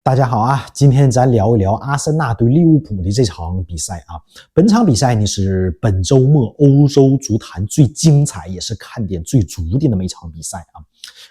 大家好啊，今天咱聊一聊阿森纳对利物浦的这场比赛啊。本场比赛呢是本周末欧洲足坛最精彩也是看点最足的那么一场比赛啊。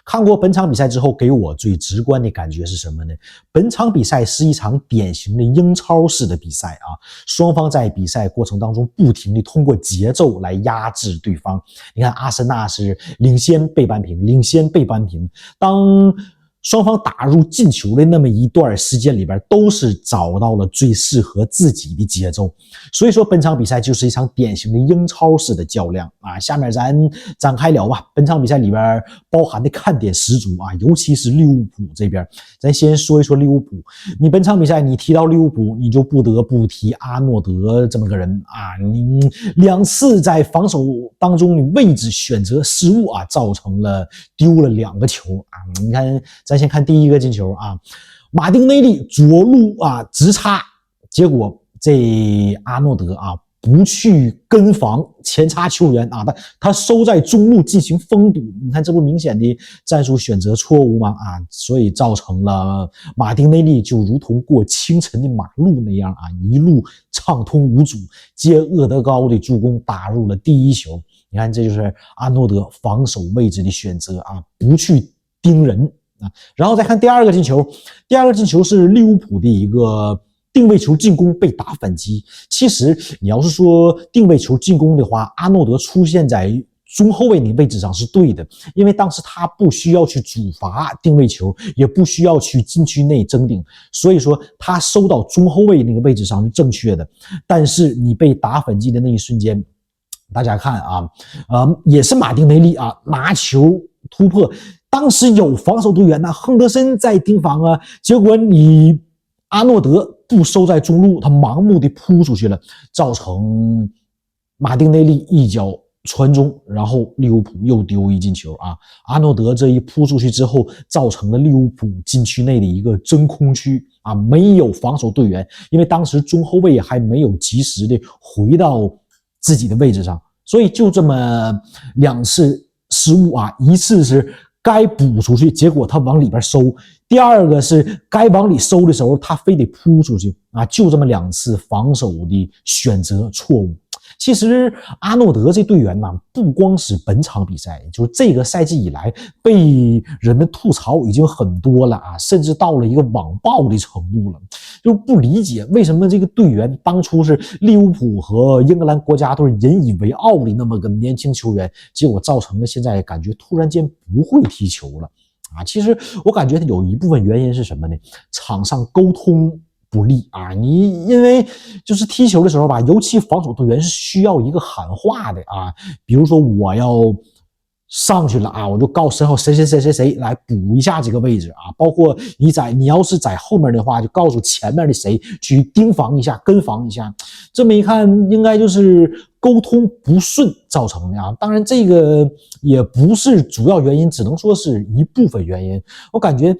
看过本场比赛之后，给我最直观的感觉是什么呢？本场比赛是一场典型的英超式的比赛啊，双方在比赛过程当中不停地通过节奏来压制对方。你看阿森纳是领先被扳平，领先被扳平，当双方打入进球的那么一段时间里边，都是找到了最适合自己的节奏。所以说本场比赛就是一场典型的英超式的较量啊。下面咱展开聊吧。本场比赛里边包含的看点十足啊，尤其是利物浦这边。咱先说一说利物浦。你本场比赛你提到利物浦，你就不得不提阿诺德这么个人啊。你两次在防守当中的位置选择失误啊，造成了丢了2个球啊。你看咱先看第一个进球啊，马丁内利左路啊直插，结果这阿诺德啊不去跟防前插球员啊，他收在中路进行封堵，你看这不明显的战术选择错误吗？啊，所以造成了马丁内利就如同过清晨的马路那样啊，一路畅通无阻，接厄德高的助攻打入了第一球。你看这就是阿诺德防守位置的选择啊，不去盯人啊。然后再看第二个进球，第二个进球是利物浦的一个定位球进攻被打反击。其实你要是说定位球进攻的话，阿诺德出现在中后卫那个位置上是对的，因为当时他不需要去主罚定位球，也不需要去禁区内争顶，所以说他收到中后卫那个位置上是正确的。但是你被打反击的那一瞬间，大家看啊，也是马丁内利啊拿球突破，当时有防守队员呢，亨德森在盯防啊，结果你阿诺德不收在中路，他盲目的扑出去了，造成马丁内利一脚传中，然后利物浦又丢一进球啊。阿诺德这一扑出去之后，造成了利物浦禁区内的一个真空区啊，没有防守队员，因为当时中后卫还没有及时的回到自己的位置上，所以就这么2次失误啊，一次是该补出去，结果他往里边收；第二个是该往里收的时候，他非得扑出去啊，就这么2次防守的选择错误。其实阿诺德这队员呢，不光是本场比赛，就是这个赛季以来被人们吐槽已经很多了啊，甚至到了一个网暴的程度了。就不理解为什么这个队员当初是利物浦和英格兰国家队引以为傲的那么个年轻球员，结果造成了现在感觉突然间不会踢球了啊。其实我感觉有一部分原因是什么呢？场上沟通不利啊，你因为就是踢球的时候吧，尤其防守队员是需要一个喊话的啊，比如说我要上去了啊，我就告诉谁谁来补一下这个位置啊，包括你要是在后面的话，就告诉前面的谁去盯防一下、跟防一下。这么一看，应该就是沟通不顺造成的啊。当然，这个也不是主要原因，只能说是一部分原因。我感觉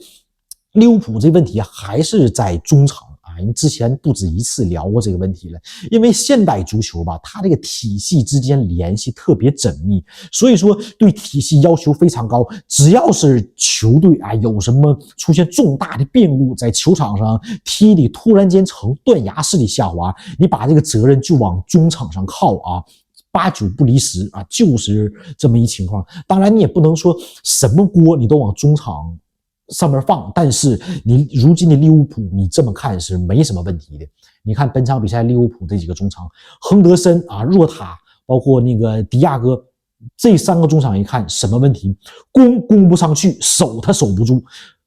利物浦这问题还是在中场。因为之前不止一次聊过这个问题了，因为现代足球吧，它这个体系之间联系特别缜密，所以说对体系要求非常高。只要是球队啊有什么出现重大的变故，在球场上踢的突然间呈断崖式的下滑，你把这个责任就往中场上靠啊。8、9不离10啊，就是这么一情况。当然，你也不能说什么锅你都往中场上面放，但是你如今的利物浦，你这么看是没什么问题的。你看本场比赛利物浦这几个中场，亨德森啊、若塔，包括那个迪亚哥，这3个中场一看什么问题？攻不上去，守他守不住。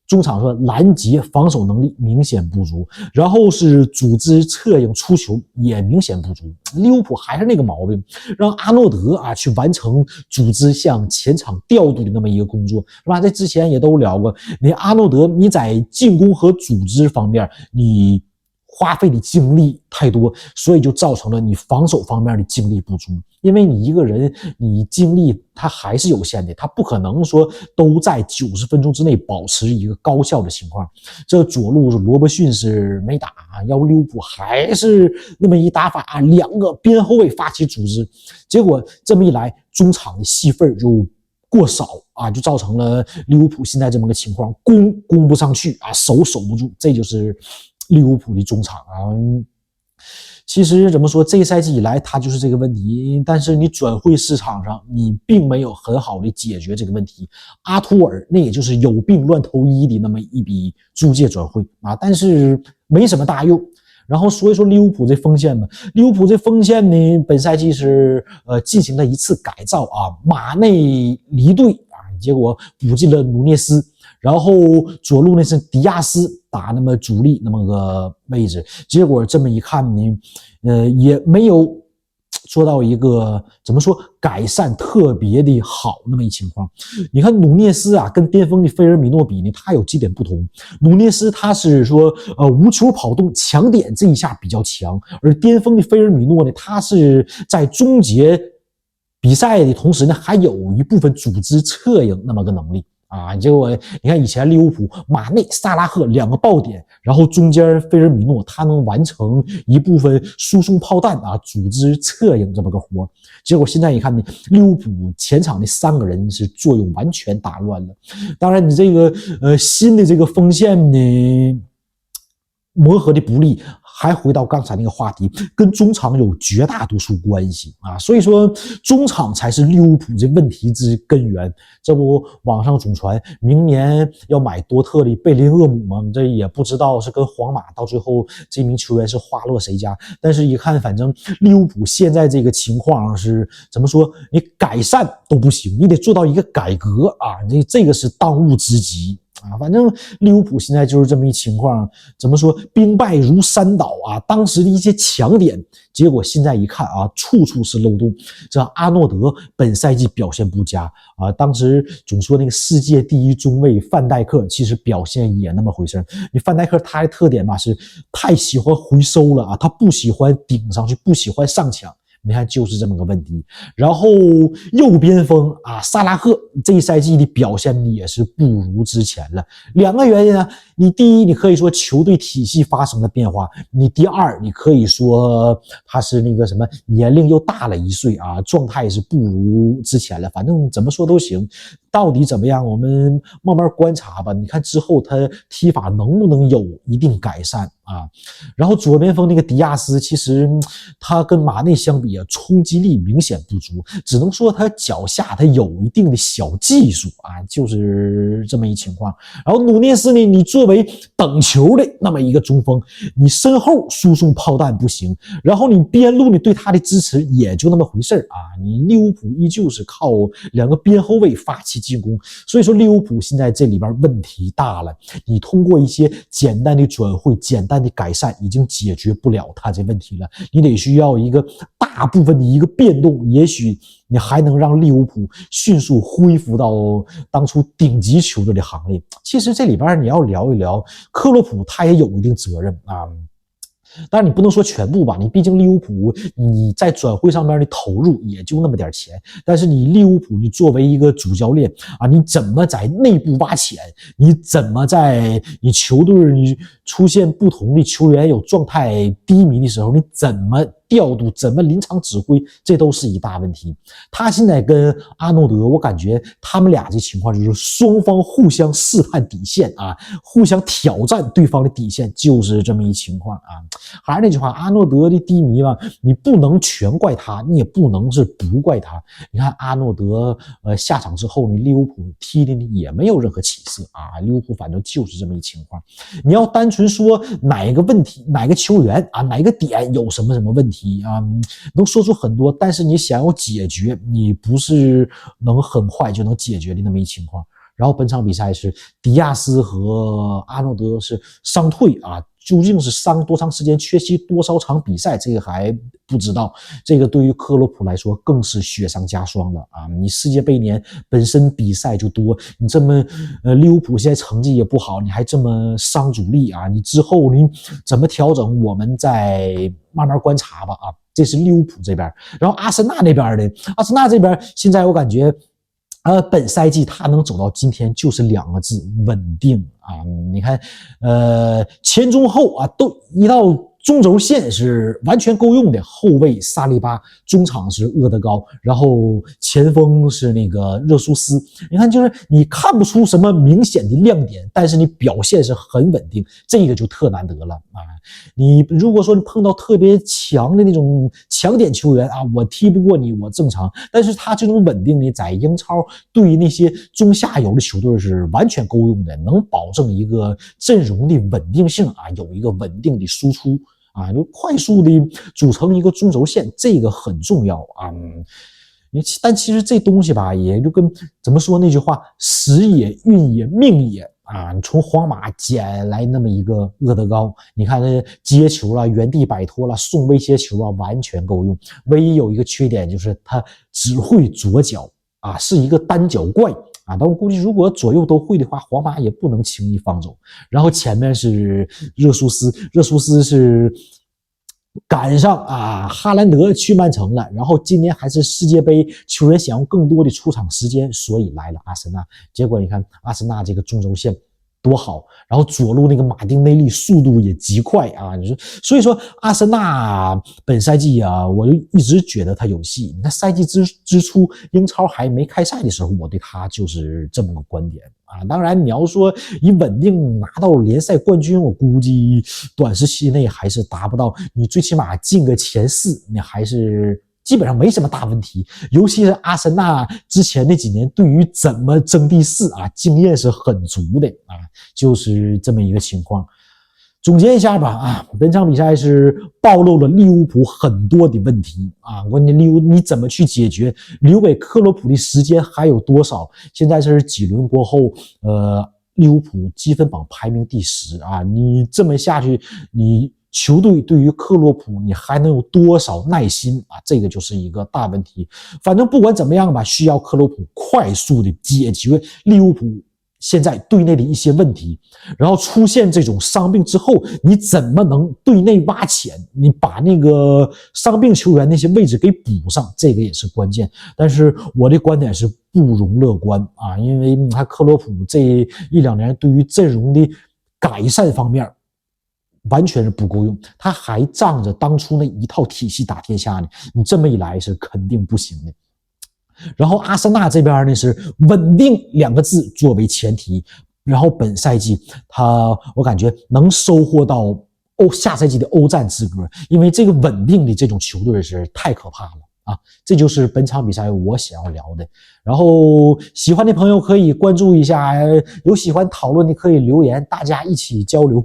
中场说拦截防守能力明显不足，然后是组织策应出球也明显不足。利物浦还是那个毛病，让阿诺德啊去完成组织向前场调度的那么一个工作，是吧？这之前也都聊过，你阿诺德你在进攻和组织方面你花费的精力太多，所以就造成了你防守方面的精力不足。因为你一个人，你精力他还是有限的，他不可能说都在90分钟之内保持一个高效的情况。这左路罗伯逊是没打，要不利物浦还是那么一打法啊，2个边后卫发起组织，结果这么一来，中场的戏份就过少啊，就造成了利物浦现在这么个情况，攻不上去啊，守不住，这就是利物浦的中场啊。其实怎么说，这一赛季以来他就是这个问题，但是你转会市场上你并没有很好的解决这个问题。阿图尔那也就是有病乱投医的那么一笔租借转会啊，但是没什么大用。然后所以说利物浦这锋线嘛，利物浦这锋线呢，本赛季是进行了一次改造啊，马内离队啊，结果补进了努涅斯。然后左路呢是迪亚斯打那么主力那么个位置，结果这么一看呢，也没有做到一个怎么说改善特别的好那么一情况。你看努涅斯啊，跟巅峰的菲尔米诺比呢，他有几点不同。努涅斯他是说无球跑动抢点这一下比较强，而巅峰的菲尔米诺呢，他是在终结比赛的同时呢，还有一部分组织策应那么个能力。啊，结果你看以前利物浦马内、萨拉赫两个爆点，然后中间菲尔米诺他能完成一部分输送炮弹啊，组织策应这么个活。结果现在一看呢，利物浦前场的3个人是作用完全打乱了。当然，你这个新的这个锋线呢，磨合的不利。还回到刚才那个话题，跟中场有绝大多数关系啊，所以说中场才是利物浦这问题之根源。这不，网上总传明年要买多特的贝林厄姆吗？这也不知道是跟皇马到最后这名球员是花落谁家。但是一看，反正利物浦现在这个情况是怎么说？你改善都不行，你得做到一个改革啊，这个是当务之急。啊，反正利物浦现在就是这么一情况，怎么说，兵败如山倒啊！当时的一些强点，结果现在一看啊，处处是漏洞。这阿诺德本赛季表现不佳啊，当时总说那个世界第一中卫范戴克，其实表现也那么回事。你范戴克他的特点吧，是太喜欢回收了啊，他不喜欢顶上去，不喜欢上抢。你看，就是这么个问题。然后右边锋啊，萨拉赫这一赛季的表现也是不如之前了。2个原因啊，你第一，你可以说球队体系发生了变化；你第二，你可以说他是那个什么年龄又大了1岁啊，状态是不如之前了。反正怎么说都行。到底怎么样，我们慢慢观察吧。你看之后他踢法能不能有一定改善啊？然后左边锋那个迪亚斯，其实他跟马内相比啊，冲击力明显不足，只能说他脚下他有一定的小技术啊，就是这么一情况。然后努涅斯呢，你作为等球的那么一个中锋，你身后输送炮弹不行，然后你边路呢对他的支持也就那么回事啊。你利物浦依旧是靠2个边后卫发起进攻，所以说利物浦现在这里边问题大了。你通过一些简单的转会、简单的改善，已经解决不了他这问题了。你得需要一个大部分的一个变动，也许你还能让利物浦迅速恢复到当初顶级球队的行列。其实这里边你要聊一聊，克洛普他也有一定责任啊。当然你不能说全部吧，你毕竟利物浦你在转会上面的投入也就那么点钱，但是你利物浦你作为一个主教练啊，你怎么在内部挖潜，你怎么在你球队你出现不同的球员有状态低迷的时候，你怎么调度，怎么临场指挥，这都是一大问题。他现在跟阿诺德，我感觉他们俩这情况就是双方互相试探底线啊，互相挑战对方的底线，就是这么一情况啊。还是那句话，阿诺德的低迷吧，你不能全怪他，你也不能是不怪他。你看阿诺德下场之后呢，利物浦踢的也没有任何起色啊，利物浦反正就是这么一情况。你要单纯说哪一个问题，哪个球员啊，哪一个点有什么问题啊，能说出很多，但是你想要解决，你不是能很快就能解决的那么一情况。然后本场比赛是迪亚斯和阿诺德是伤退啊，究竟是伤多长时间，缺席多少场比赛，这个还不知道。这个对于克洛普来说更是雪上加霜了啊！你世界杯年本身比赛就多，你这么利物浦现在成绩也不好，你还这么伤主力啊！你之后你怎么调整，我们再慢慢观察吧啊！这是利物浦这边，然后阿森纳那边的，阿森纳这边现在我感觉。本赛季他能走到今天就是2个字：稳定啊！你看，前中后啊，都一到中轴线是完全够用的，后卫萨利巴，中场是厄德高，然后前锋是那个热苏斯。你看，就是你看不出什么明显的亮点，但是你表现是很稳定，这个就特难得了啊！你如果说你碰到特别强的那种强点球员啊，我踢不过你，我正常。但是他这种稳定呢，在英超对于那些中下游的球队是完全够用的，能保证一个阵容的稳定性啊，有一个稳定的输出。啊，就快速的组成一个中轴线，这个很重要啊。但其实这东西吧，也就跟怎么说那句话，时也、运也、命也啊。你从皇马捡来那么一个厄德高，你看他接球了、原地摆脱了、送威胁球啊，完全够用。唯一有一个缺点就是他只会左脚啊，是一个单脚怪。啊，但我估计如果左右都会的话，皇马也不能轻易放走。然后前面是热苏斯，热苏斯是赶上啊哈兰德去曼城了，然后今年还是世界杯，球员想要更多的出场时间，所以来了阿森纳。结果你看阿森纳这个中轴线多好，然后左路那个马丁内利速度也极快啊！你说，所以说阿森纳本赛季啊，我就一直觉得他有戏。你看赛季之初，英超还没开赛的时候，我对他就是这么个观点啊。当然，你要说以稳定拿到联赛冠军，我估计短时期内还是达不到。你最起码进个前4，你还是基本上没什么大问题。尤其是阿森纳之前那几年对于怎么争第4啊，经验是很足的啊，就是这么一个情况。总结一下吧啊，本场比赛是暴露了利物浦很多的问题啊，关键利物你怎么去解决？留给克洛普的时间还有多少？现在是几轮过后，利物浦积分榜排名第10啊，你这么下去，你球队对于克洛普你还能有多少耐心啊？这个就是一个大问题。反正不管怎么样吧，需要克洛普快速的解决利物浦现在队内的一些问题，然后出现这种伤病之后，你怎么能队内挖潜？你把那个伤病球员那些位置给补上，这个也是关键。但是我的观点是不容乐观啊，因为你看克洛普这1-2年对于阵容的改善方面完全是不够用，他还仗着当初那一套体系打天下呢，你这么一来是肯定不行的。然后阿森纳这边呢是稳定2个字作为前提，然后本赛季我感觉能收获到下赛季的欧战资格，因为这个稳定的这种球队是太可怕了啊！这就是本场比赛我想要聊的。然后喜欢的朋友可以关注一下，有喜欢讨论的可以留言，大家一起交流。